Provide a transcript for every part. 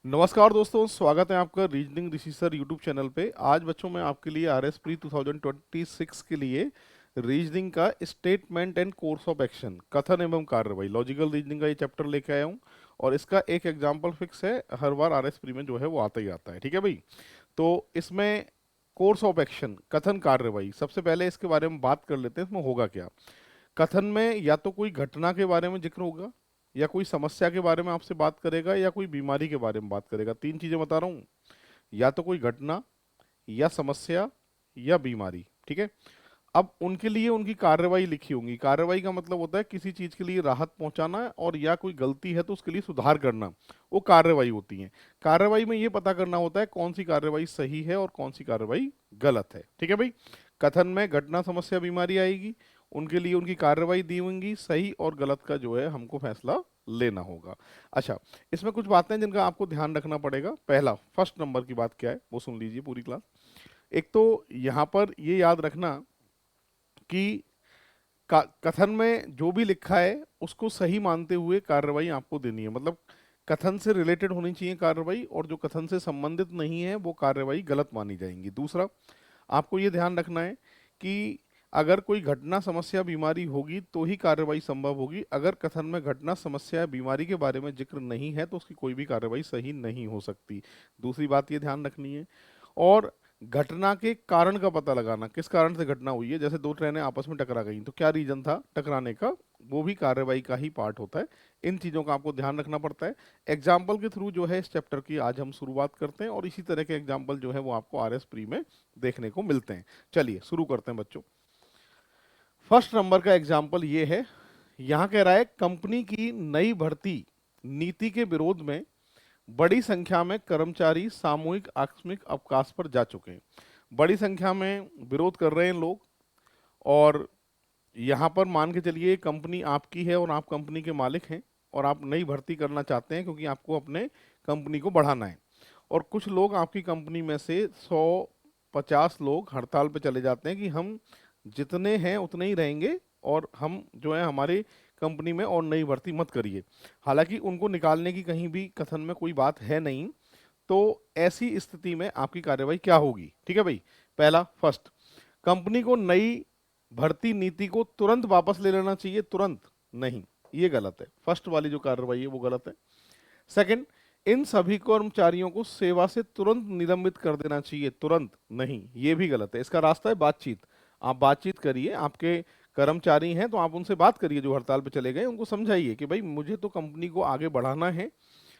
नमस्कार दोस्तों, स्वागत है आपका रीजनिंग ऋषि सर यूट्यूब चैनल पे। आज बच्चों मैं आपके लिए आरएस प्री 2026 के लिए रीजनिंग का statement and course of action, कथन एवं कार्रवाई, लॉजिकल रीजनिंग का ये चैप्टर लेके आया हूँ। और इसका एक एग्जाम्पल फिक्स है, हर बार आरएस प्री में जो है वो आता ही आता है। ठीक है भाई। तो इसमें कोर्स ऑफ एक्शन, कथन कार्रवाई, सबसे पहले इसके बारे में बात कर लेते हैं। इसमें होगा क्या? कथन में या तो कोई घटना के बारे में जिक्र होगा, या कोई समस्या के बारे में आपसे बात करेगा, या कोई बीमारी के बारे में बात करेगा। तीन चीजें बता रहा हूं, या तो कोई घटना, या समस्या, या बीमारी। ठीक है। अब उनके लिए उनकी कार्रवाई लिखी होंगी। कार्रवाई का मतलब होता है किसी चीज के लिए राहत पहुंचाना, और या कोई गलती है तो उसके लिए सुधार करना, वो कार्रवाई होती है। कार्रवाई में ये पता करना होता है कौन सी कार्रवाई सही है और कौन सी कार्रवाई गलत है। ठीक है भाई। कथन में घटना, समस्या, बीमारी आएगी, उनके लिए उनकी कार्रवाई दी होंगी, सही और गलत का जो है हमको फैसला लेना होगा। अच्छा, इसमें कुछ बातें हैं जिनका आपको ध्यान रखना पड़ेगा। पहला, फर्स्ट नंबर की बात क्या है वो सुन लीजिए पूरी क्लास। एक तो यहाँ पर ये याद रखना कि कथन में जो भी लिखा है उसको सही मानते हुए कार्रवाई आपको देनी है। मतलब कथन से रिलेटेड होनी चाहिए कार्रवाई, और जो कथन से संबंधित नहीं है वो कार्रवाई गलत मानी जाएंगी। दूसरा, आपको ये ध्यान रखना है कि अगर कोई घटना, समस्या, बीमारी होगी तो ही कार्रवाई संभव होगी। अगर कथन में घटना, समस्या या बीमारी के बारे में जिक्र नहीं है तो उसकी कोई भी कार्रवाई सही नहीं हो सकती। दूसरी बात ये ध्यान रखनी है। और घटना के कारण का पता लगाना, किस कारण से घटना हुई है। जैसे दो ट्रेनें आपस में टकरा गई तो क्या रीजन था टकराने का, वो भी कार्रवाई का ही पार्ट होता है। इन चीजों का आपको ध्यान रखना पड़ता है। एग्जाम्पल के थ्रू जो है इस चैप्टर की आज हम शुरुआत करते हैं, और इसी तरह के एग्जाम्पल जो है वो आपको आरएस प्री में देखने को मिलते हैं। चलिए शुरू करते हैं बच्चों। फर्स्ट नंबर का एग्जाम्पल ये है। यहां कह रहा है कंपनी की नई भर्ती नीति के विरोध में बड़ी संख्या में कर्मचारी सामूहिक आकस्मिक अवकाश पर जा चुके हैं। बड़ी संख्या में विरोध कर रहे हैं लोग, और यहाँ पर मान के चलिए कंपनी आपकी है और आप कंपनी के मालिक हैं, और आप नई भर्ती करना चाहते हैं क्योंकि आपको अपने कंपनी को बढ़ाना है। और कुछ लोग आपकी कंपनी में से 150 लोग हड़ताल पे चले जाते हैं कि हम जितने हैं उतने ही रहेंगे, और हम जो है हमारी कंपनी में और नई भर्ती मत करिए। हालांकि उनको निकालने की कहीं भी कथन में कोई बात है नहीं। तो ऐसी स्थिति में आपकी कार्रवाई क्या होगी? ठीक है भाई। पहला, फर्स्ट, कंपनी को नई भर्ती नीति को तुरंत वापस ले लेना चाहिए। तुरंत नहीं, ये गलत है। फर्स्ट वाली जो कार्रवाई है वो गलत है। सेकंड, इन सभी कर्मचारियों को सेवा से तुरंत निलंबित कर देना चाहिए। तुरंत नहीं, ये भी गलत है। इसका रास्ता है बातचीत। आप बातचीत करिए, आपके कर्मचारी हैं तो आप उनसे बात करिए जो हड़ताल पे चले गए, उनको समझाइए कि भाई मुझे तो कंपनी को आगे बढ़ाना है,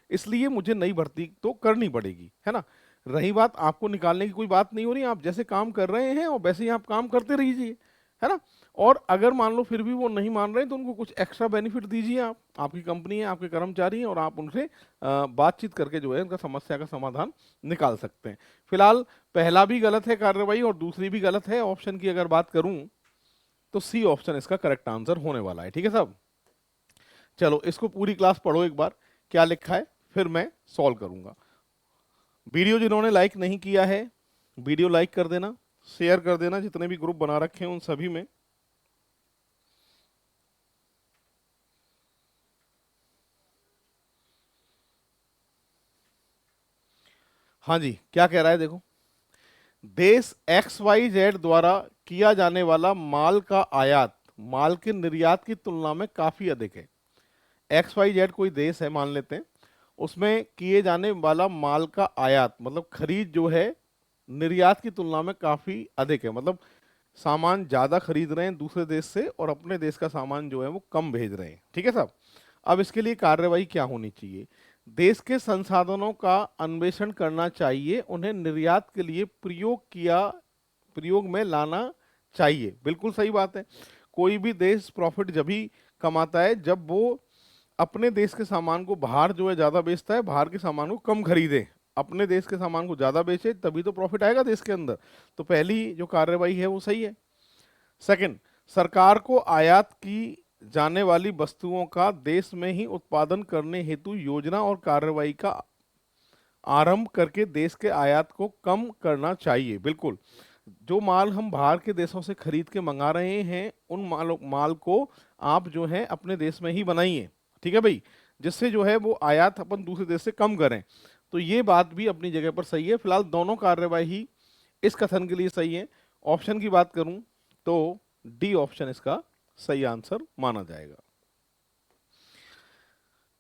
इसलिए मुझे नई भर्ती तो करनी पड़ेगी, है ना। रही बात आपको निकालने की, कोई बात नहीं हो रही, आप जैसे काम कर रहे हैं और वैसे ही आप काम करते रहिए, है ना। और अगर मान लो फिर भी वो नहीं मान रहे तो उनको कुछ एक्स्ट्रा बेनिफिट दीजिए। आप, आपकी कंपनी है, आपके कर्मचारी हैं, और आप उनसे बातचीत करके जो है उनका समस्या का समाधान निकाल सकते हैं। फिलहाल पहला भी गलत है कार्रवाई, और दूसरी भी गलत है। ऑप्शन की अगर बात करूं तो सी ऑप्शन इसका करेक्ट आंसर होने वाला है। ठीक है साहब। चलो इसको पूरी क्लास पढ़ो एक बार, क्या लिखा है, फिर मैं सॉल्व करूंगा। वीडियो जिन्होंने लाइक नहीं किया है, वीडियो लाइक कर देना, शेयर कर देना जितने भी ग्रुप बना रखे हैं उन सभी में। हाँ जी, क्या कह रहा है देखो। देश एक्स वाई जेड द्वारा किया जाने वाला माल का आयात माल के निर्यात की तुलना में काफी अधिक है। एक्स वाई जेड कोई देश है मान लेते हैं, उसमें किए जाने वाला माल का आयात मतलब खरीद जो है निर्यात की तुलना में काफी अधिक है। मतलब सामान ज्यादा खरीद रहे हैं दूसरे देश से, और अपने देश का सामान जो है वो कम भेज रहे हैं। ठीक है साहब। अब इसके लिए कार्रवाई क्या होनी चाहिए? देश के संसाधनों का अन्वेषण करना चाहिए, उन्हें निर्यात के लिए प्रयोग में लाना चाहिए। बिल्कुल सही बात है। कोई भी देश प्रॉफिट जब ही कमाता है जब वो अपने देश के सामान को बाहर जो है ज्यादा बेचता है, बाहर के सामान को कम खरीदे, अपने देश के सामान को ज्यादा बेचे, तभी तो प्रॉफिट आएगा देश के अंदर। तो पहली जो कार्रवाई है वो सही है। सेकंड, सरकार को आयात की जाने वाली वस्तुओं का देश में ही उत्पादन करने हेतु योजना और कार्रवाई का आरंभ करके देश के आयात को कम करना चाहिए। बिल्कुल, जो माल हम बाहर के देशों से खरीद के मंगा रहे हैं उन माल को आप जो है अपने देश में ही बनाइए। ठीक है भाई, जिससे जो है वो आयात अपन दूसरे देश से कम करें। तो ये बात भी अपनी जगह पर सही है। फिलहाल दोनों कार्यवाही इस कथन के लिए सही है। ऑप्शन की बात करूं तो डी ऑप्शन इसका सही आंसर माना जाएगा।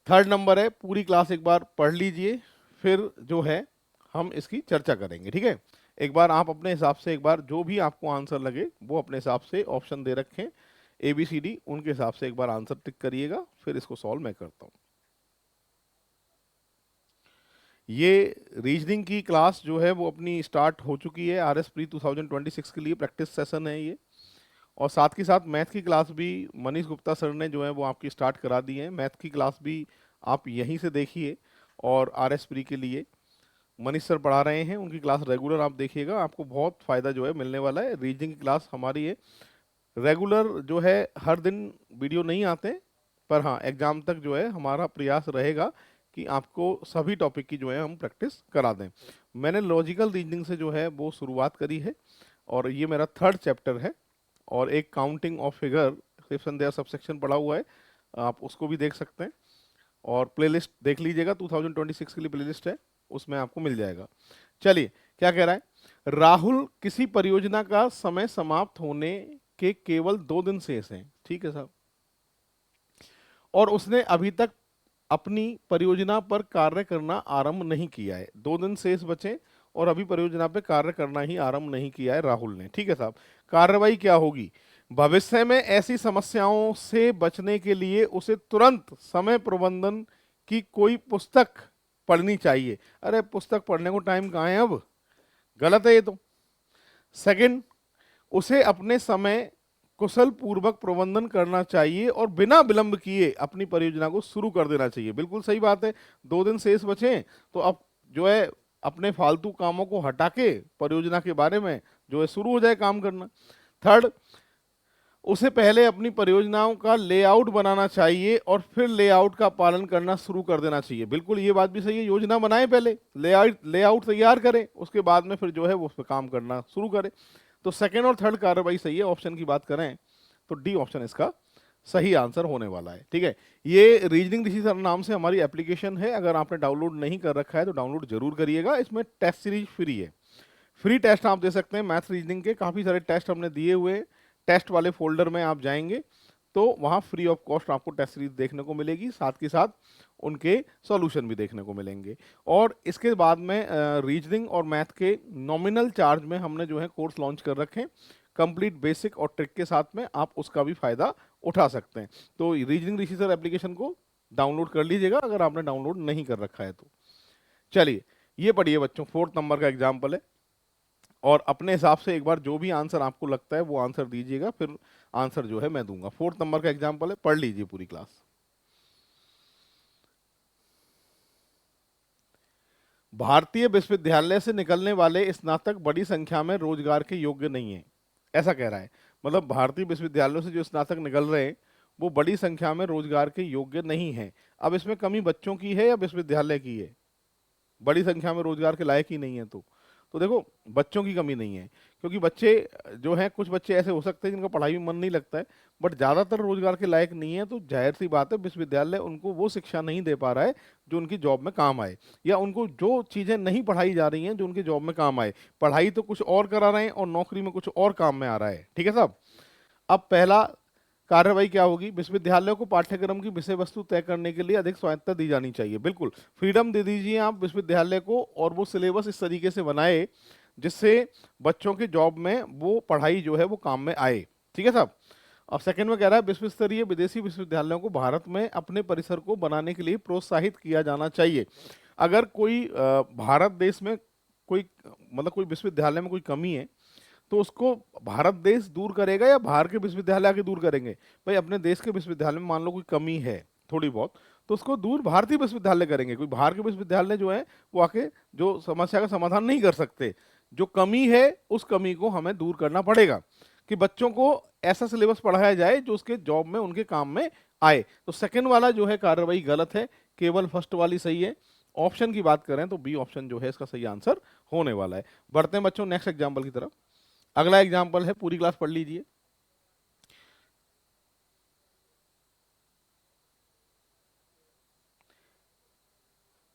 थर्ड नंबर है, पूरी क्लास एक बार पढ़ लीजिए, फिर जो है हम इसकी चर्चा करेंगे, ठीक है। एक बार आप अपने हिसाब से, एक बार जो भी आपको आंसर लगे वो अपने हिसाब से ऑप्शन दे रखें ABCD, उनके हिसाब से एक बार आंसर टिक करिएगा, फिर इसको सॉल्व मैं करता हूं। ये रीजनिंग की क्लास जो है वो अपनी स्टार्ट हो चुकी है। RS प्री 2026 के लिए प्रैक्टिस सेशन है ये। और साथ के साथ मैथ की क्लास भी मनीष गुप्ता सर ने जो है वो आपकी स्टार्ट करा दी है। मैथ की क्लास भी आप यहीं से देखिए। और RS प्री के लिए मनीष सर पढ़ा रहे हैं, उनकी क्लास रेगुलर आप देखिएगा, आपको बहुत फ़ायदा जो है मिलने वाला है। रीजनिंग की क्लास हमारी है रेगुलर जो है, हर दिन वीडियो नहीं आते, पर हाँ एग्जाम तक जो है हमारा प्रयास रहेगा कि आपको सभी टॉपिक की जो है हम प्रैक्टिस करा दें। मैंने लॉजिकल रीजनिंग से जो है वो शुरुआत करी है और ये मेरा थर्ड चैप्टर है। और एक काउंटिंग ऑफ फिगर सिर्फ संध्या सबसेक्शन पढ़ा हुआ है, आप उसको भी देख सकते हैं। और प्लेलिस्ट देख लीजिएगा, 2026 के लिए प्लेलिस्ट है, उसमें आपको मिल जाएगा। चलिए, क्या कह रहा है, राहुल किसी परियोजना का समय समाप्त होने के केवल 2 दिन शेष हैं, ठीक है साहब, और उसने अभी तक अपनी परियोजना पर कार्य करना आरंभ नहीं किया है। 2 दिन शेष बचे और अभी परियोजना पे कार्य करना ही आरंभ नहीं किया है राहुल ने, ठीक है साहब। कार्रवाई क्या होगी, भविष्य में ऐसी समस्याओं से बचने के लिए उसे तुरंत समय प्रबंधन की कोई पुस्तक पढ़नी चाहिए। अरे पुस्तक पढ़ने को टाइम कहाँ है, अब गलत है ये तो। सेकंड, उसे अपने समय कुशल पूर्वक प्रबंधन करना चाहिए और बिना विलंब किए अपनी परियोजना को शुरू कर देना चाहिए। बिल्कुल सही बात है, 2 दिन शेष बचे तो अब जो है अपने फालतू कामों को हटा के परियोजना के बारे में जो है शुरू हो जाए काम करना। थर्ड, उसे पहले अपनी परियोजनाओं का लेआउट बनाना चाहिए और फिर लेआउट का पालन करना शुरू कर देना चाहिए। बिल्कुल ये बात भी सही है, योजना बनाए पहले, लेआउट तैयार करें, उसके बाद में फिर जो है वो उस पर काम करना शुरू करें। तो सेकेंड और थर्ड कार्रवाई सही है। ऑप्शन की बात करें तो डी ऑप्शन इसका सही आंसर होने वाला है, ठीक है। ये रीजनिंग डिसीजन नाम से हमारी एप्लीकेशन है, अगर आपने डाउनलोड नहीं कर रखा है तो डाउनलोड जरूर करिएगा। इसमें टेस्ट सीरीज फ्री है, फ्री टेस्ट आप दे सकते हैं। मैथ रीजनिंग के काफ़ी सारे टेस्ट हमने दिए हुए हैं। टेस्ट वाले फोल्डर में आप जाएंगे तो वहाँ फ्री ऑफ कॉस्ट आपको टेस्ट सीरीज देखने को मिलेगी, साथ के साथ उनके सॉल्यूशन भी देखने को मिलेंगे। और इसके बाद में रीजनिंग और मैथ के नॉमिनल चार्ज में हमने जो है कोर्स लॉन्च कर रखे हैं, कंप्लीट बेसिक और ट्रिक के साथ में, आप उसका भी फायदा उठा सकते हैं। तो रीजनिंग रिसीजर एप्लीकेशन को डाउनलोड कर लीजिएगा अगर आपने डाउनलोड नहीं कर रखा है तो। चलिए, ये पढ़िए बच्चों, 4th नंबर का एग्जाम्पल है और अपने हिसाब से एक बार जो भी आंसर आपको लगता है वो आंसर दीजिएगा, फिर आंसर जो है मैं दूंगा। 4th नंबर का एग्जाम्पल है, पढ़ लीजिए पूरी क्लास। भारतीय विश्वविद्यालय से निकलने वाले स्नातक बड़ी संख्या में रोजगार के योग्य नहीं है, ऐसा कह रहा है। मतलब भारतीय विश्वविद्यालयों से जो स्नातक निकल रहे हैं वो बड़ी संख्या में रोजगार के योग्य नहीं है। अब इसमें कमी बच्चों की है या विश्वविद्यालय की है, बड़ी संख्या में रोजगार के लायक ही नहीं है तो देखो बच्चों की कमी नहीं है, क्योंकि बच्चे जो हैं, कुछ बच्चे ऐसे हो सकते हैं जिनका पढ़ाई में मन नहीं लगता है, बट ज़्यादातर रोजगार के लायक नहीं है। तो जाहिर सी बात है विश्वविद्यालय उनको वो शिक्षा नहीं दे पा रहा है जो उनकी जॉब में काम आए, या उनको जो चीज़ें नहीं पढ़ाई जा रही हैं जो उनकी जॉब में काम आए। पढ़ाई तो कुछ और करा रहे हैं और नौकरी में कुछ और काम में आ रहा है, ठीक है साहब। अब पहला कार्रवाई क्या होगी, विश्वविद्यालयों को पाठ्यक्रम की विषय वस्तु तय करने के लिए अधिक स्वायत्तता दी जानी चाहिए। बिल्कुल फ्रीडम दे दीजिए आप विश्वविद्यालय को, और वो सिलेबस इस तरीके से बनाए जिससे बच्चों के जॉब में वो पढ़ाई जो है वो काम में आए, ठीक है साहब। अब सेकंड में कह रहा है विश्व स्तरीय विदेशी विश्वविद्यालयों को भारत में अपने परिसर को बनाने के लिए प्रोत्साहित किया जाना चाहिए। अगर कोई भारत देश में कोई मतलब कोई विश्वविद्यालय में कोई कमी है तो उसको भारत देश दूर करेगा या बाहर के विश्वविद्यालय आके दूर करेंगे। भाई अपने देश के विश्वविद्यालय में मान लो कोई कमी है थोड़ी बहुत, तो उसको दूर भारतीय विश्वविद्यालय करेंगे। कोई बाहर के विश्वविद्यालय जो है वो आके जो समस्या का समाधान नहीं कर सकते, जो कमी है उस कमी को हमें दूर करना पड़ेगा कि बच्चों को ऐसा सिलेबस पढ़ाया जाए जो उसके जॉब में उनके काम में आए। तो सेकंड वाला जो है कार्रवाई गलत है, केवल फर्स्ट वाली सही है। ऑप्शन की बात करें तो बी ऑप्शन जो है इसका सही आंसर होने वाला है। बढ़ते हैं बच्चों नेक्स्ट एग्जाम्पल की तरफ। अगला एग्जाम्पल है, पूरी क्लास पढ़ लीजिए।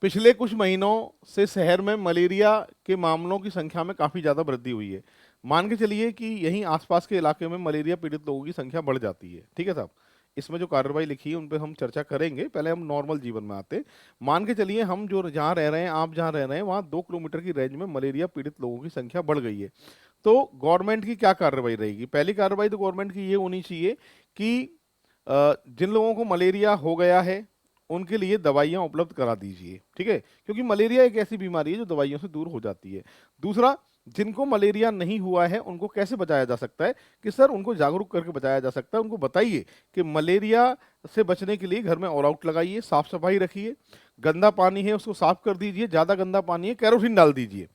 पिछले कुछ महीनों से शहर में मलेरिया के मामलों की संख्या में काफी ज्यादा वृद्धि हुई है। मान के चलिए कि यहीं आसपास के इलाके में मलेरिया पीड़ित लोगों की संख्या बढ़ जाती है। ठीक है साहब, इसमें जो कार्रवाई लिखी है उन पे हम चर्चा करेंगे, पहले हम नॉर्मल जीवन में आते हैं। मान के चलिए हम जो जहाँ रह रहे हैं, आप जहाँ रह रहे हैं, वहाँ 2 किलोमीटर की रेंज में मलेरिया पीड़ित लोगों की संख्या बढ़ गई है। तो गवर्नमेंट की क्या कार्रवाई रहेगी? पहली कार्रवाई तो गवर्नमेंट की ये होनी चाहिए कि जिन लोगों को मलेरिया हो गया है उनके लिए दवाइयां उपलब्ध करा दीजिए। ठीक है, क्योंकि मलेरिया एक ऐसी बीमारी है जो दवाइयों से दूर हो जाती है। दूसरा, जिनको मलेरिया नहीं हुआ है उनको कैसे बचाया जा सकता है? कि सर उनको जागरूक करके बचाया जा सकता है। उनको बताइए कि मलेरिया से बचने के लिए घर में ऑल आउट लगाइए, साफ सफाई रखिए, गंदा पानी है उसको साफ कर दीजिए, ज्यादा गंदा पानी है केरोसिन डाल दीजिए।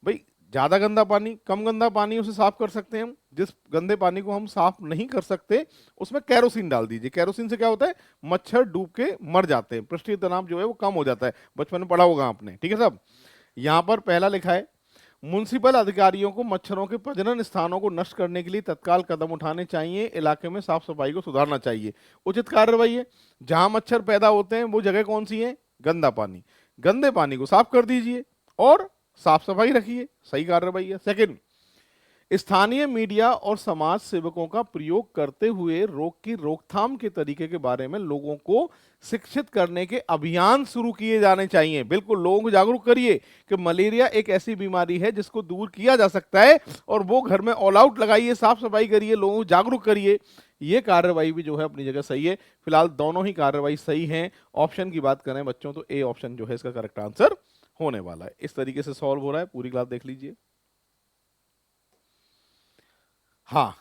भाई, ज्यादा गंदा पानी, कम गंदा पानी उसे साफ कर सकते हैं हम। जिस गंदे पानी को हम साफ नहीं कर सकते उसमें केरोसिन डाल दीजिए। केरोसिन से क्या होता है? मच्छर डूब के मर जाते हैं, पृष्ठीय तनाव जो है वो कम हो जाता है। बचपन में पढ़ा होगा आपने। ठीक है साहब, यहाँ पर पहला लिखा है, म्युनिसिपल अधिकारियों को मच्छरों के प्रजनन स्थानों को नष्ट करने के लिए तत्काल कदम उठाने चाहिए, इलाके में साफ सफाई को सुधारना चाहिए। उचित कार्रवाई है। जहां मच्छर पैदा होते हैं वो जगह कौन सी है? गंदा पानी। गंदे पानी को साफ कर दीजिए और साफ सफाई रखिए, सही कार्रवाई है। सेकंड, स्थानीय मीडिया और समाज सेवकों का प्रयोग करते हुए रोग की रोकथाम के तरीके के बारे में लोगों को शिक्षित करने के अभियान शुरू किए जाने चाहिए। बिल्कुल, लोगों को जागरूक करिए कि मलेरिया एक ऐसी बीमारी है जिसको दूर किया जा सकता है, और वो घर में ऑल आउट लगाइए, साफ सफाई करिए, लोगों को जागरूक करिए। ये कार्रवाई भी जो है अपनी जगह सही है। फिलहाल दोनों ही कार्रवाई सही हैं। ऑप्शन की बात करें बच्चों तो ए ऑप्शन जो है इसका करेक्ट आंसर होने वाला है। इस तरीके से सॉल्व हो रहा है, पूरी क्लास देख लीजिए। हाँ,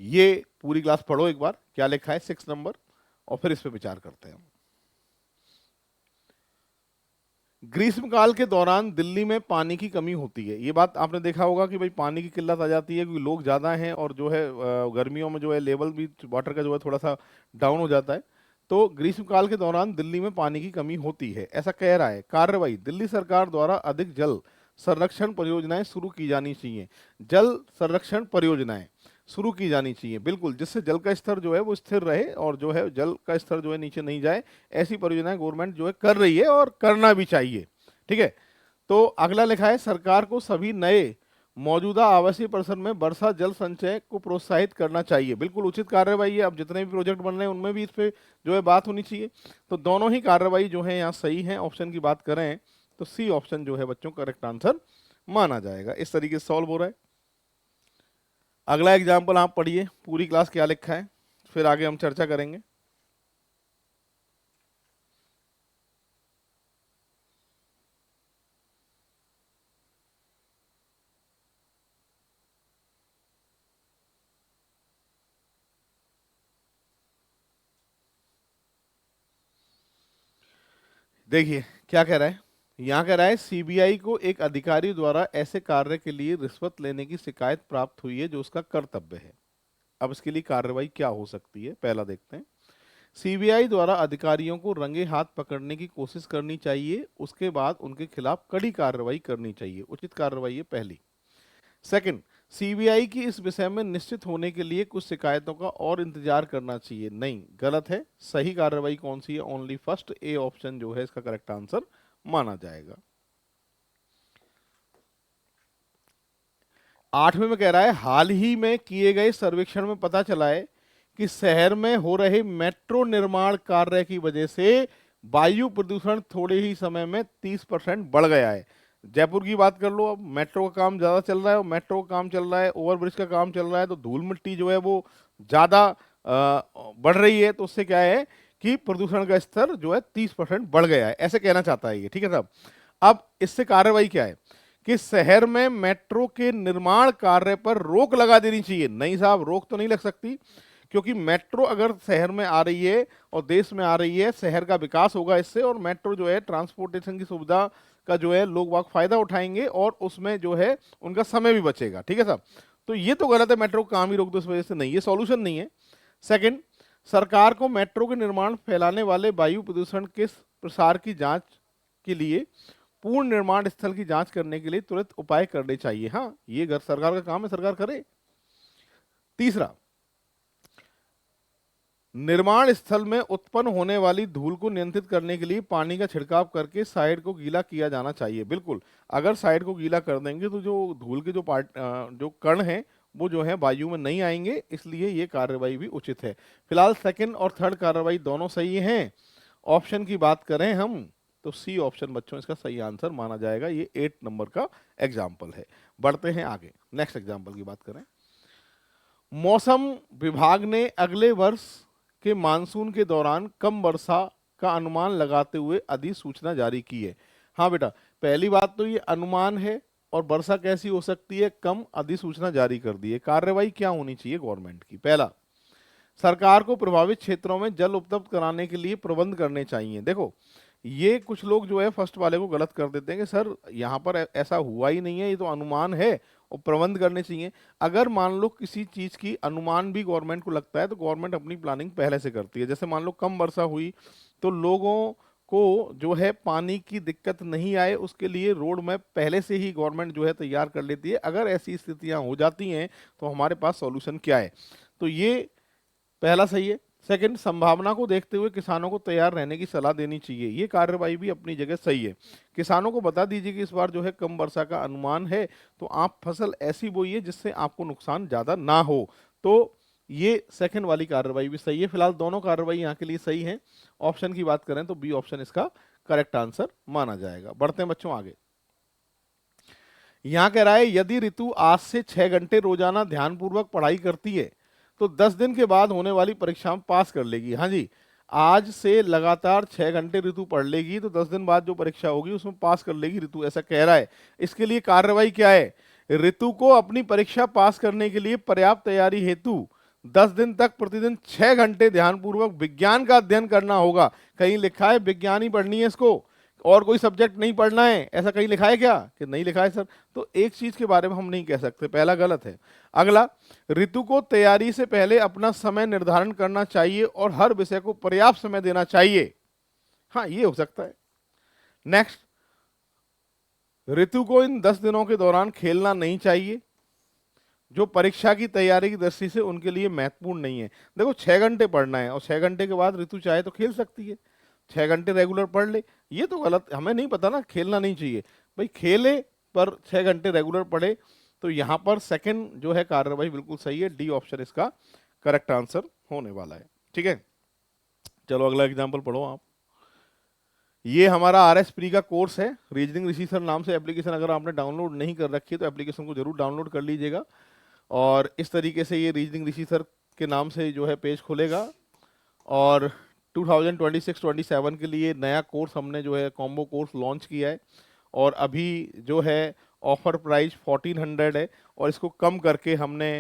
ये पूरी क्लास पढ़ो एक बार, क्या लिखा है 6 नंबर, और फिर इस पे विचार करते हैं। ग्रीष्मकाल के दौरान दिल्ली में पानी की कमी होती है। ये बात आपने देखा होगा कि भाई पानी की किल्लत आ जाती है क्योंकि लोग ज़्यादा हैं, और जो है गर्मियों में जो है लेवल भी वाटर का जो है थोड़ा सा डाउन हो जाता है। तो ग्रीष्मकाल के दौरान दिल्ली में पानी की कमी होती है, ऐसा कह रहा है। कार्रवाई, दिल्ली सरकार द्वारा अधिक जल संरक्षण परियोजनाएं शुरू की जानी चाहिए। जल संरक्षण परियोजनाएं शुरू की जानी चाहिए, बिल्कुल, जिससे जल का स्तर जो है वो स्थिर रहे और जो है जल का स्तर जो है नीचे नहीं जाए। ऐसी परियोजनाएं गवर्नमेंट जो है कर रही है और करना भी चाहिए। ठीक है, तो अगला लिखा है, सरकार को सभी नए मौजूदा आवासीय परिसर में वर्षा जल संचय को प्रोत्साहित करना चाहिए। बिल्कुल उचित कार्रवाई है। अब जितने भी प्रोजेक्ट बन रहे हैं उनमें भी इस पे जो है बात होनी चाहिए। तो दोनों ही कार्रवाई जो है यहाँ सही है। ऑप्शन की बात करें तो सी ऑप्शन जो है बच्चों करेक्ट आंसर माना जाएगा। इस तरीके से सॉल्व हो रहा है। अगला एग्जाम्पल आप पढ़िए, पूरी क्लास क्या लिखा है, फिर आगे हम चर्चा करेंगे। देखिए क्या कह रहा है, यहाँ कह रहा है सीबीआई को एक अधिकारी द्वारा ऐसे कार्य के लिए रिश्वत लेने की शिकायत प्राप्त हुई है जो उसका कर्तव्य है। अब इसके लिए कार्रवाई क्या हो सकती है, पहला देखते हैं। सीबीआई द्वारा अधिकारियों को रंगे हाथ पकड़ने की कोशिश करनी चाहिए, उसके बाद उनके खिलाफ कड़ी कार्रवाई करनी चाहिए। उचित कार्रवाई है पहली। सेकंड, सीबीआई की इस विषय में निश्चित होने के लिए कुछ शिकायतों का और इंतजार करना चाहिए। नहीं, गलत है। सही कार्रवाई कौन सी है? ओनली फर्स्ट, ए ऑप्शन जो है इसका करेक्ट आंसर माना जाएगा। 8वें में कह रहा है, हाल ही में किए गए सर्वेक्षण में पता चला है कि शहर में हो रहे मेट्रो निर्माण कार्य की वजह से वायु प्रदूषण थोड़े ही समय में 30% बढ़ गया है। जयपुर की बात कर लो, अब मेट्रो का काम ज्यादा चल रहा है, और मेट्रो का काम चल रहा है, ओवरब्रिज का काम चल रहा है, तो धूल मिट्टी जो है वो ज्यादा बढ़ रही है। तो उससे क्या है कि प्रदूषण का स्तर जो है 30% बढ़ गया है, ऐसे कहना चाहता है ये। ठीक है साहब, अब इससे कार्रवाई क्या है कि शहर में मेट्रो के निर्माण कार्य पर रोक लगा देनी चाहिए। नहीं साहब, रोक तो नहीं लग सकती, क्योंकि मेट्रो अगर शहर में आ रही है और देश में आ रही है, शहर का विकास होगा इससे, और मेट्रो जो है ट्रांसपोर्टेशन की सुविधा का जो है लोग वाग फायदा उठाएंगे, और उसमें जो है उनका समय भी बचेगा। ठीक है साहब, तो ये तो गलत है, मेट्रो का काम ही रोक दो इस वजह से, नहीं, ये सॉल्यूशन नहीं है। सेकंड, सरकार को मेट्रो के निर्माण फैलाने वाले वायु प्रदूषण के प्रसार की जांच के लिए पूर्ण निर्माण स्थल की जांच करने के लिए तुरंत उपाय करने चाहिए। हाँ, ये सरकार का काम है, सरकार करे। तीसरा, निर्माण स्थल में उत्पन्न होने वाली धूल को नियंत्रित करने के लिए पानी का छिड़काव करके साइड को गीला किया जाना चाहिए। बिल्कुल, अगर साइड को गीला कर देंगे तो जो धूल के जो कण हैं वो जो है वायु में नहीं आएंगे, इसलिए ये कार्रवाई भी उचित है। फिलहाल सेकंड और थर्ड कार्रवाई दोनों सही हैं। ऑप्शन की बात करें हम तो सी ऑप्शन बच्चों इसका सही आंसर माना जाएगा। ये 8 नंबर का एग्जाम्पल है। बढ़ते हैं आगे, नेक्स्ट एग्जाम्पल की बात करें। मौसम विभाग ने अगले वर्ष के मानसून के दौरान कम वर्षा का अनुमान लगाते हुए अधिसूचना जारी की है। हाँ बेटा, पहली बात तो ये अनुमान है, और वर्षा कैसी हो सकती है, कम, अधिसूचना जारी कर दी है। कार्रवाई क्या होनी चाहिए गवर्नमेंट की? पहला, सरकार को प्रभावित क्षेत्रों में जल उपलब्ध कराने के लिए प्रबंध करने चाहिए। देखो, ये कुछ लोग जो है फर्स्ट वाले को गलत कर देते हैं कि सर यहाँ पर ऐसा हुआ ही नहीं है, ये तो अनुमान है और प्रबंध करने चाहिए। अगर मान लो किसी चीज की अनुमान भी गवर्नमेंट को लगता है तो गवर्नमेंट अपनी प्लानिंग पहले से करती है। जैसे मान लो कम वर्षा हुई तो लोगों को जो है पानी की दिक्कत नहीं आए उसके लिए रोड मैप पहले से ही गवर्नमेंट जो है तैयार कर लेती है। अगर ऐसी स्थितियां हो जाती हैं तो हमारे पास सॉल्यूशन क्या है? तो ये पहला सही है। सेकंड, संभावना को देखते हुए किसानों को तैयार रहने की सलाह देनी चाहिए। ये कार्रवाई भी अपनी जगह सही है। किसानों को बता दीजिए कि इस बार जो है कम वर्षा का अनुमान है, तो आप फसल ऐसी बोइए जिससे आपको नुकसान ज्यादा ना हो। तो ये सेकंड वाली कार्रवाई भी सही है। फिलहाल दोनों कार्रवाई यहाँ के लिए सही है। ऑप्शन की बात करें तो बी ऑप्शन इसका करेक्ट आंसर माना जाएगा। बढ़ते हैं बच्चों आगे। यहाँ कह रहा है यदि ऋतु आज से 6 घंटे रोजाना ध्यानपूर्वक पढ़ाई करती है तो 10 दिन के बाद होने वाली परीक्षा में पास कर लेगी। हाँ जी, आज से लगातार 6 घंटे ऋतु पढ़ लेगी तो 10 दिन बाद जो परीक्षा होगी उसमें पास कर लेगी ऋतु, ऐसा कह रहा है। इसके लिए कार्रवाई क्या है? ऋतु को अपनी परीक्षा पास करने के लिए पर्याप्त तैयारी हेतु 10 दिन तक प्रतिदिन 6 घंटे ध्यानपूर्वक विज्ञान का अध्ययन करना होगा। कहीं लिखा है विज्ञान ही पढ़नी है इसको और कोई सब्जेक्ट नहीं पढ़ना है, ऐसा कहीं लिखा है क्या? कि नहीं लिखा है सर। तो एक चीज के बारे में हम नहीं कह सकते, पहला गलत है। अगला, ऋतु को तैयारी से पहले अपना समय निर्धारण करना चाहिए और हर विषय को पर्याप्त समय देना चाहिए। हाँ, ये हो सकता है। नेक्स्ट, ऋतु को इन 10 दिनों के दौरान खेलना नहीं चाहिए, जो परीक्षा की तैयारी की दृष्टि से उनके लिए महत्वपूर्ण नहीं है। देखो, 6 घंटे पढ़ना है और 6 घंटे के बाद ऋतु चाहे तो खेल सकती है। 6 घंटे रेगुलर पढ़ ले, ये तो गलत, हमें नहीं पता ना, खेलना नहीं चाहिए भाई, खेले पर 6 घंटे रेगुलर पढ़े। तो यहाँ पर सेकंड जो है कार्रवाई बिल्कुल सही है। डी ऑप्शन इसका करेक्ट आंसर होने वाला है। ठीक है, चलो अगला एग्जाम्पल पढ़ो आप। ये हमारा RS प्री का कोर्स है, रीजनिंग ऋषि सर नाम से एप्लीकेशन। अगर आपने डाउनलोड नहीं कर रखी है तो एप्लीकेशन को जरूर डाउनलोड कर लीजिएगा। और इस तरीके से ये रीजनिंग ऋषि सर के नाम से जो है पेज खुलेगा। और 2026-27 के लिए नया कोर्स हमने जो है कॉम्बो कोर्स लॉन्च किया है। और अभी जो है ऑफर प्राइस 1400 है और इसको कम करके हमने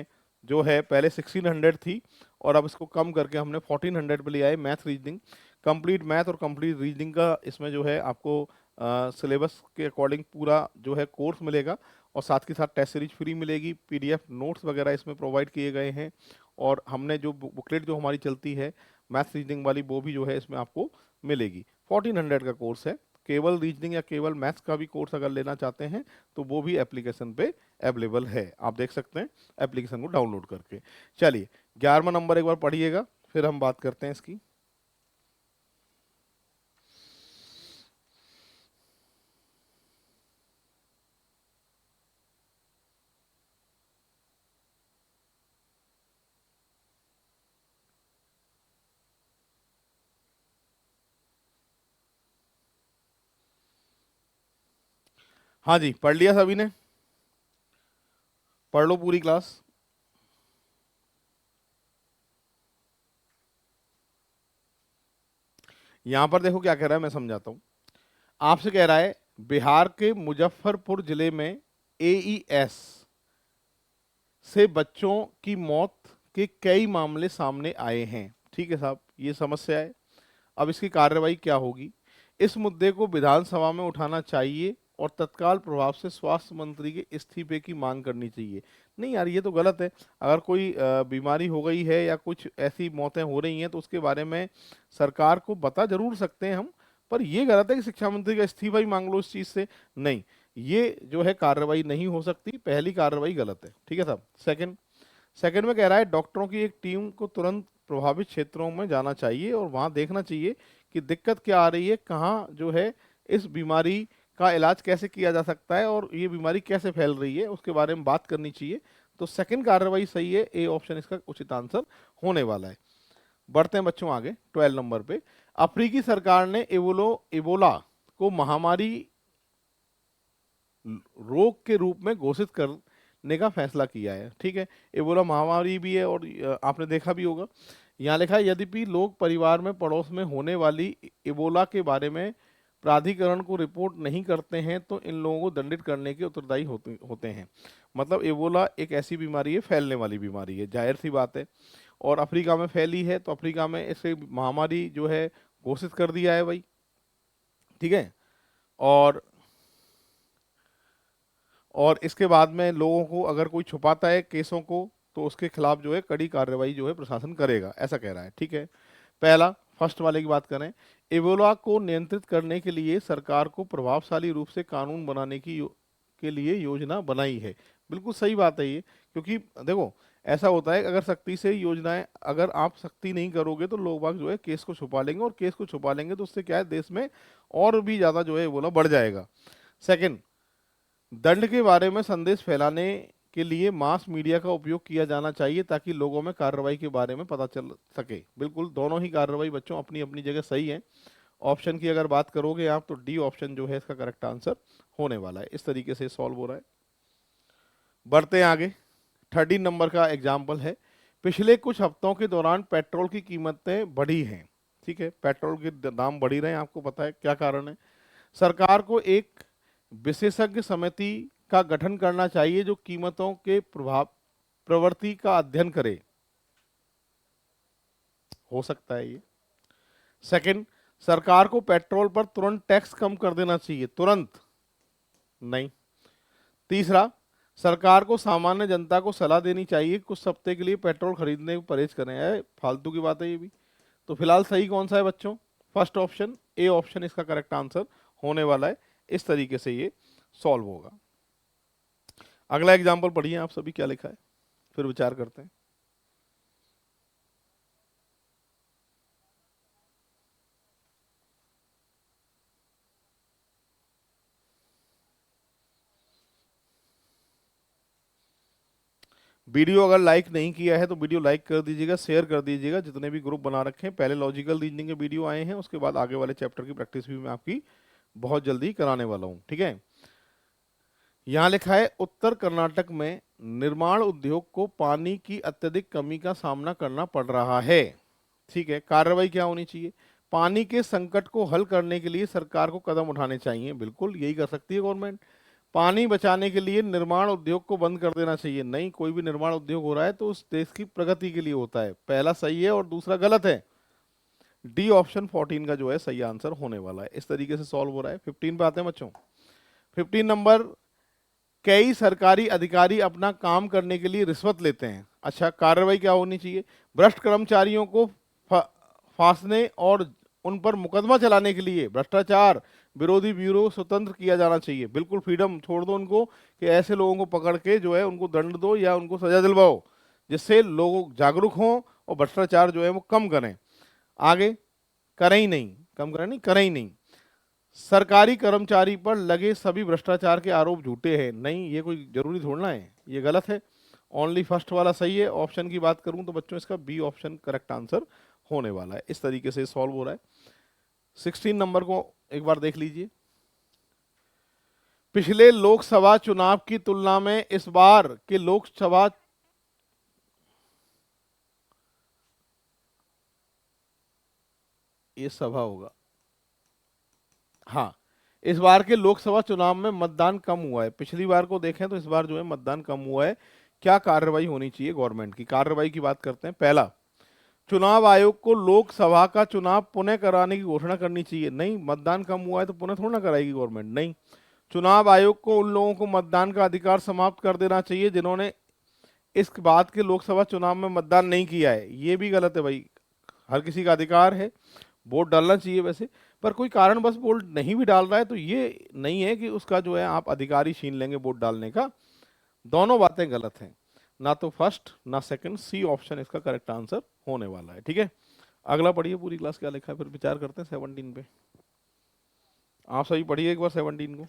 जो है पहले 1600 थी और अब इसको कम करके हमने 1400 पे लिया है। मैथ रीजनिंग, कंप्लीट मैथ और कंप्लीट रीजनिंग का इसमें जो है आपको सिलेबस के अकॉर्डिंग पूरा जो है कोर्स मिलेगा। और साथ के साथ टेस्ट सीरीज फ्री मिलेगी, PDF नोट्स वगैरह इसमें प्रोवाइड किए गए हैं। और हमने जो बुकलेट जो हमारी चलती है मैथ रीजनिंग वाली वो भी जो है इसमें आपको मिलेगी। 1400 का कोर्स है। केवल रीजनिंग या केवल मैथ्स का भी कोर्स अगर लेना चाहते हैं तो वो भी एप्लीकेशन पे अवेलेबल है, आप देख सकते हैं एप्लीकेशन को डाउनलोड करके। चलिए 11वां नंबर एक बार पढ़िएगा, फिर हम बात करते हैं इसकी। हाँ जी, पढ़ लिया सभी ने? पढ़ लो पूरी क्लास। यहां पर देखो क्या कह रहा है, मैं समझाता हूं। आपसे कह रहा है बिहार के मुजफ्फरपुर जिले में AES से बच्चों की मौत के कई मामले सामने आए हैं। ठीक है साहब, ये समस्या है। अब इसकी कार्रवाई क्या होगी? इस मुद्दे को विधानसभा में उठाना चाहिए और तत्काल प्रभाव से स्वास्थ्य मंत्री के इस्तीफे की मांग करनी चाहिए। नहीं यार, ये तो गलत है। अगर कोई बीमारी हो गई है या कुछ ऐसी मौतें हो रही हैं तो उसके बारे में सरकार को बता जरूर सकते हैं हम, पर ये गलत है कि शिक्षा मंत्री का इस्तीफा ही मांग लो इस चीज से। नहीं, ये जो है कार्रवाई नहीं हो सकती। पहली कार्रवाई गलत है। ठीक है साहब। सेकंड में कह रहा है डॉक्टरों की एक टीम को तुरंत प्रभावित क्षेत्रों में जाना चाहिए और वहाँ देखना चाहिए कि दिक्कत क्या आ रही है, कहाँ जो है इस बीमारी का इलाज कैसे किया जा सकता है और ये बीमारी कैसे फैल रही है उसके बारे में बात करनी चाहिए। तो सेकंड कार्रवाई सही है, ए ऑप्शन इसका उचित आंसर होने वाला है। बढ़ते हैं बच्चों आगे 12 नंबर पे। अफ्रीकी सरकार ने इबोला को महामारी रोग के रूप में घोषित करने का फैसला किया है। ठीक है, इबोला महामारी भी है और आपने देखा भी होगा। यहाँ लिखा है यद्यपि लोग परिवार में पड़ोस में होने वाली इबोला के बारे में प्राधिकरण को रिपोर्ट नहीं करते हैं तो इन लोगों को दंडित करने के उत्तरदायी होते हैं। मतलब इबोला एक ऐसी बीमारी है, फैलने वाली बीमारी है, जाहिर सी बात है, और अफ्रीका में फैली है तो अफ्रीका में इसे महामारी जो है घोषित कर दिया है भाई। ठीक है, और इसके बाद में लोगों को अगर कोई छुपाता है केसों को तो उसके खिलाफ जो है कड़ी कार्रवाई जो है प्रशासन करेगा, ऐसा कह रहा है। ठीक है, पहला फर्स्ट वाले की बात करें, इबोला को नियंत्रित करने के लिए सरकार को प्रभावशाली रूप से कानून बनाने के लिए योजना बनाई है। बिल्कुल सही बात है ये, क्योंकि देखो ऐसा होता है अगर सख्ती से योजनाएं, अगर आप सख्ती नहीं करोगे तो लोग बाग जो है केस को छुपा लेंगे, और केस को छुपा लेंगे तो उससे क्या है देश में और भी ज्यादा जो है इबोला बढ़ जाएगा। सेकंड, दंड के बारे में संदेश फैलाने के लिए मास मीडिया का उपयोग किया जाना चाहिए ताकि लोगों में कार्रवाई के बारे में पता चल सके। बिल्कुल दोनों ही कार्रवाई बच्चों अपनी अपनी जगह सही है। ऑप्शन की अगर बात करोगे आप तो डी ऑप्शन जो है इसका करेक्ट आंसर होने वाला है। इस तरीके से सॉल्व हो रहा है। बढ़ते हैं आगे, 13 नंबर का एग्जाम्पल है, पिछले कुछ हफ्तों के दौरान पेट्रोल की कीमतें बढ़ी हैं। ठीक है, पेट्रोल के दाम बढ़ ही रहे हैं, आपको पता है क्या कारण है। सरकार को एक विशेषज्ञ समिति का गठन करना चाहिए जो कीमतों के प्रवृत्ति का अध्ययन करे। हो सकता है ये। सेकंड, सरकार को पेट्रोल पर तुरंत टैक्स कम कर देना चाहिए। तुरंत नहीं। तीसरा, सरकार को सामान्य जनता को सलाह देनी चाहिए कुछ हफ्ते के लिए पेट्रोल खरीदने को परहेज करें। है फालतू की बात है ये भी। तो फिलहाल सही कौन सा है बच्चों? फर्स्ट ऑप्शन, ए ऑप्शन इसका करेक्ट आंसर होने वाला है। इस तरीके से ये सॉल्व होगा। अगला एग्जाम्पल पढ़िए आप सभी, क्या लिखा है, फिर विचार करते हैं। वीडियो अगर लाइक नहीं किया है तो वीडियो लाइक कर दीजिएगा, शेयर कर दीजिएगा, जितने भी ग्रुप बना रखे हैं। पहले लॉजिकल रीजनिंग के वीडियो आए हैं, उसके बाद आगे वाले चैप्टर की प्रैक्टिस भी मैं आपकी बहुत जल्दी कराने वाला हूँ। ठीक है, यहाँ लिखा है उत्तर कर्नाटक में निर्माण उद्योग को पानी की अत्यधिक कमी का सामना करना पड़ रहा है। ठीक है, कार्रवाई क्या होनी चाहिए? पानी के संकट को हल करने के लिए सरकार को कदम उठाने चाहिए। बिल्कुल यही कर सकती है गवर्नमेंट। पानी बचाने के लिए निर्माण उद्योग को बंद कर देना चाहिए। नहीं, कोई भी निर्माण उद्योग हो रहा है तो उस देश की प्रगति के लिए होता है। पहला सही है और दूसरा गलत है। डी ऑप्शन 14 का जो है सही आंसर होने वाला है। इस तरीके से सॉल्व हो रहा है। 15 पे आते हैं बच्चों। 15 नंबर, कई सरकारी अधिकारी अपना काम करने के लिए रिश्वत लेते हैं। अच्छा, कार्रवाई क्या होनी चाहिए? भ्रष्ट कर्मचारियों को फांसने और उन पर मुकदमा चलाने के लिए भ्रष्टाचार विरोधी ब्यूरो स्वतंत्र किया जाना चाहिए। बिल्कुल फ्रीडम छोड़ दो उनको कि ऐसे लोगों को पकड़ के जो है उनको दंड दो या उनको सजा दिलवाओ, जिससे लोग जागरूक हों और भ्रष्टाचार जो है वो कम करें। आगे, करें ही नहीं, कम करें नहीं, करें ही नहीं। सरकारी कर्मचारी पर लगे सभी भ्रष्टाचार के आरोप झूठे हैं। नहीं, ये कोई जरूरी थोड़ना है, ये गलत है। ओनली फर्स्ट वाला सही है। ऑप्शन की बात करूं तो बच्चों इसका बी ऑप्शन करेक्ट आंसर होने वाला है। इस तरीके से सॉल्व हो रहा है। 16 नंबर को एक बार देख लीजिए। पिछले लोकसभा चुनाव की तुलना में इस बार के लोकसभा ये सभा होगा, हाँ, इस बार के लोकसभा चुनाव में मतदान कम हुआ है। पिछली बार को देखें तो इस बार जो है मतदान कम हुआ है। क्या कार्रवाई होनी चाहिए गवर्नमेंट की? कार्रवाई की बात करते हैं। पहला, चुनाव आयोग को लोकसभा का चुनाव पुनः कराने की घोषणा करनी चाहिए। नहीं, मतदान कम हुआ है तो पुनः थोड़ा ना कराएगी गवर्नमेंट। नहीं, चुनाव आयोग को उन लोगों को मतदान का अधिकार समाप्त कर देना चाहिए जिन्होंने इस बात के लोकसभा चुनाव में मतदान नहीं किया है। ये भी गलत है भाई। हर किसी का अधिकार है, वोट डालना चाहिए वैसे, पर कोई कारण बस वोट नहीं भी डाल रहा है तो ये नहीं है कि उसका जो है आप अधिकार ही छीन लेंगे वोट डालने का। दोनों बातें गलत हैं। ना तो फर्स्ट ना सेकंड, सी ऑप्शन इसका करेक्ट आंसर होने वाला है। ठीक है, अगला पढ़िए पूरी क्लास क्या लिखा है, फिर विचार करते हैं 17 पे। आप सभी पढ़िए एक बार 17 को।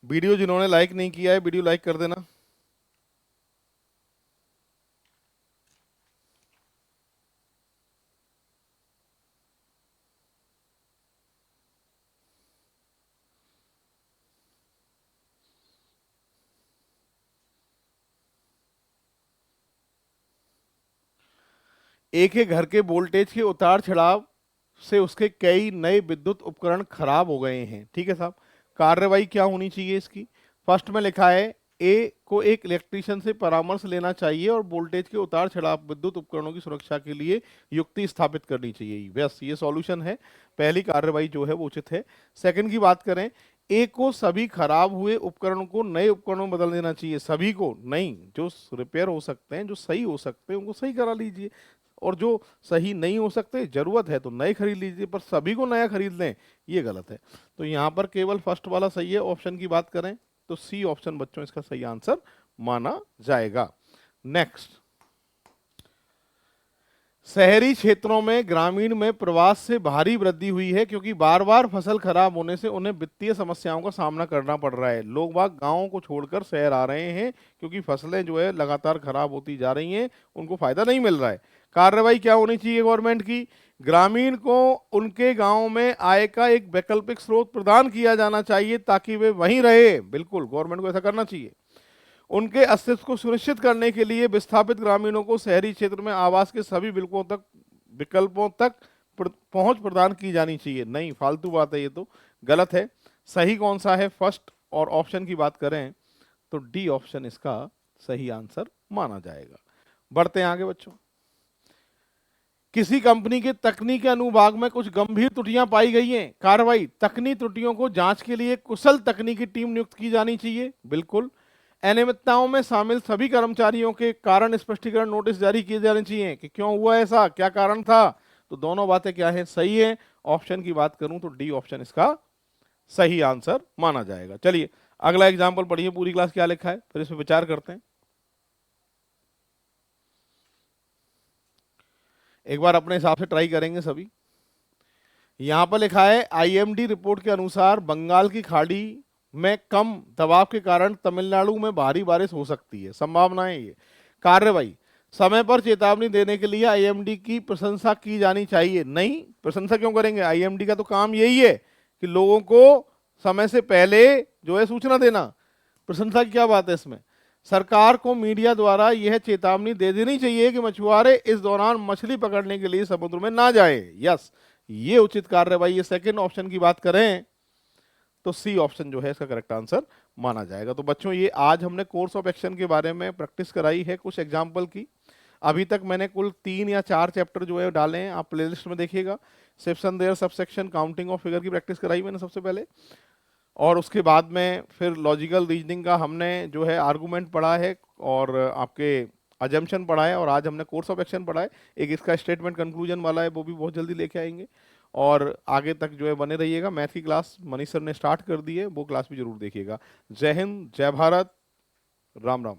वीडियो जिन्होंने लाइक नहीं किया है वीडियो लाइक कर देना। एक एक घर के वोल्टेज के उतार चढ़ाव से उसके कई नए विद्युत उपकरण खराब हो गए हैं। ठीक है साहब, कार्रवाई क्या होनी चाहिए इसकी? फर्स्ट में लिखा है ए को एक इलेक्ट्रीशियन से परामर्श लेना चाहिए और वोल्टेज के उतार चढ़ाव विद्युत उपकरणों की सुरक्षा के लिए युक्ति स्थापित करनी चाहिए। बस ये सॉल्यूशन है, पहली कार्रवाई जो है वो उचित है। सेकंड की बात करें, ए को सभी खराब हुए उपकरणों को नए उपकरणों में बदल देना चाहिए। सभी को नहीं, जो रिपेयर हो सकते हैं, जो सही हो सकते हैं उनको सही करा लीजिए, और जो सही नहीं हो सकते, जरूरत है तो नए खरीद लीजिए, पर सभी को नया खरीद लें ये गलत है। तो यहाँ पर केवल फर्स्ट वाला सही है। ऑप्शन की बात करें तो सी ऑप्शन बच्चों इसका सही आंसर माना जाएगा। नेक्स्ट, शहरी क्षेत्रों में ग्रामीण में प्रवास से भारी वृद्धि हुई है क्योंकि बार बार फसल खराब होने से उन्हें वित्तीय समस्याओं का सामना करना पड़ रहा है। लोग बाग गांवों को छोड़कर शहर आ रहे हैं क्योंकि फसलें जो है लगातार खराब होती जा रही हैं, उनको फायदा नहीं मिल रहा है। कार्रवाई क्या होनी चाहिए गवर्नमेंट की? ग्रामीण को उनके गांव में आय का एक वैकल्पिक स्रोत प्रदान किया जाना चाहिए ताकि वे वहीं रहे। बिल्कुल, गवर्नमेंट को ऐसा करना चाहिए। उनके अस्तित्व को सुनिश्चित करने के लिए विस्थापित ग्रामीणों को शहरी क्षेत्र में आवास के सभी विकल्पों तक पहुंच प्रदान की जानी चाहिए। नहीं, फालतू बात है, ये तो गलत है। सही कौन सा है? फर्स्ट। और ऑप्शन की बात करें तो डी ऑप्शन इसका सही आंसर माना जाएगा। बढ़ते हैं आगे बच्चों। किसी कंपनी के तकनीकी अनुभाग में कुछ गंभीर त्रुटियां पाई गई हैं। कार्रवाई, तकनीकी त्रुटियों को जांच के लिए कुशल तकनीकी टीम नियुक्त की जानी चाहिए। बिल्कुल। अनियमितताओं में शामिल सभी कर्मचारियों के कारण स्पष्टीकरण नोटिस जारी किए जाने चाहिए कि क्यों हुआ ऐसा, क्या कारण था। तो दोनों बातें क्या है? सही है। ऑप्शन की बात करूं तो डी ऑप्शन इसका सही आंसर माना जाएगा। चलिए अगला एग्जाम्पल पढ़िए पूरी क्लास क्या लिखा है, फिर इस पर विचार करते हैं। एक बार अपने हिसाब से ट्राई करेंगे सभी। यहां पर लिखा है आईएमडी रिपोर्ट के अनुसार बंगाल की खाड़ी में कम दबाव के कारण तमिलनाडु में भारी बारिश हो सकती है, संभावनाएं ये। कार्रवाई, समय पर चेतावनी देने के लिए आईएमडी की प्रशंसा की जानी चाहिए। नहीं, प्रशंसा क्यों करेंगे? आईएमडी का तो काम यही है कि लोगों को समय से पहले जो है सूचना देना। प्रशंसा की क्या बात है इसमें? सरकार को मीडिया द्वारा यह चेतावनी दे देनी चाहिए कि मछुआरे इस दौरान मछली पकड़ने के लिए समुद्र में ना जाए। यस, ये उचित कार्रवाई है। सेकंड ऑप्शन की बात करें तो सी ऑप्शन जो है इसका करेक्ट आंसर माना जाएगा। तो बच्चों ये आज हमने कोर्स ऑफ एक्शन के बारे में प्रैक्टिस कराई है कुछ एग्जाम्पल की। अभी तक मैंने कुल 3 या 4 चैप्टर जो है डाले हैं, आप प्लेलिस्ट में देखिएगा। Section there subsection counting of figure की प्रैक्टिस कराई मैंने सबसे पहले, और उसके बाद में फिर लॉजिकल रीजनिंग का हमने जो है आर्गूमेंट पढ़ा है, और आपके अजम्पशन पढ़ा है, और आज हमने कोर्स ऑफ एक्शन पढ़ा है। एक इसका स्टेटमेंट कंक्लूजन वाला है, वो भी बहुत जल्दी लेके आएंगे। और आगे तक जो है बने रहिएगा। मैथ की क्लास मनीष सर ने स्टार्ट कर दी है, वो क्लास भी जरूर देखिएगा। जय हिंद, जय भारत, राम राम।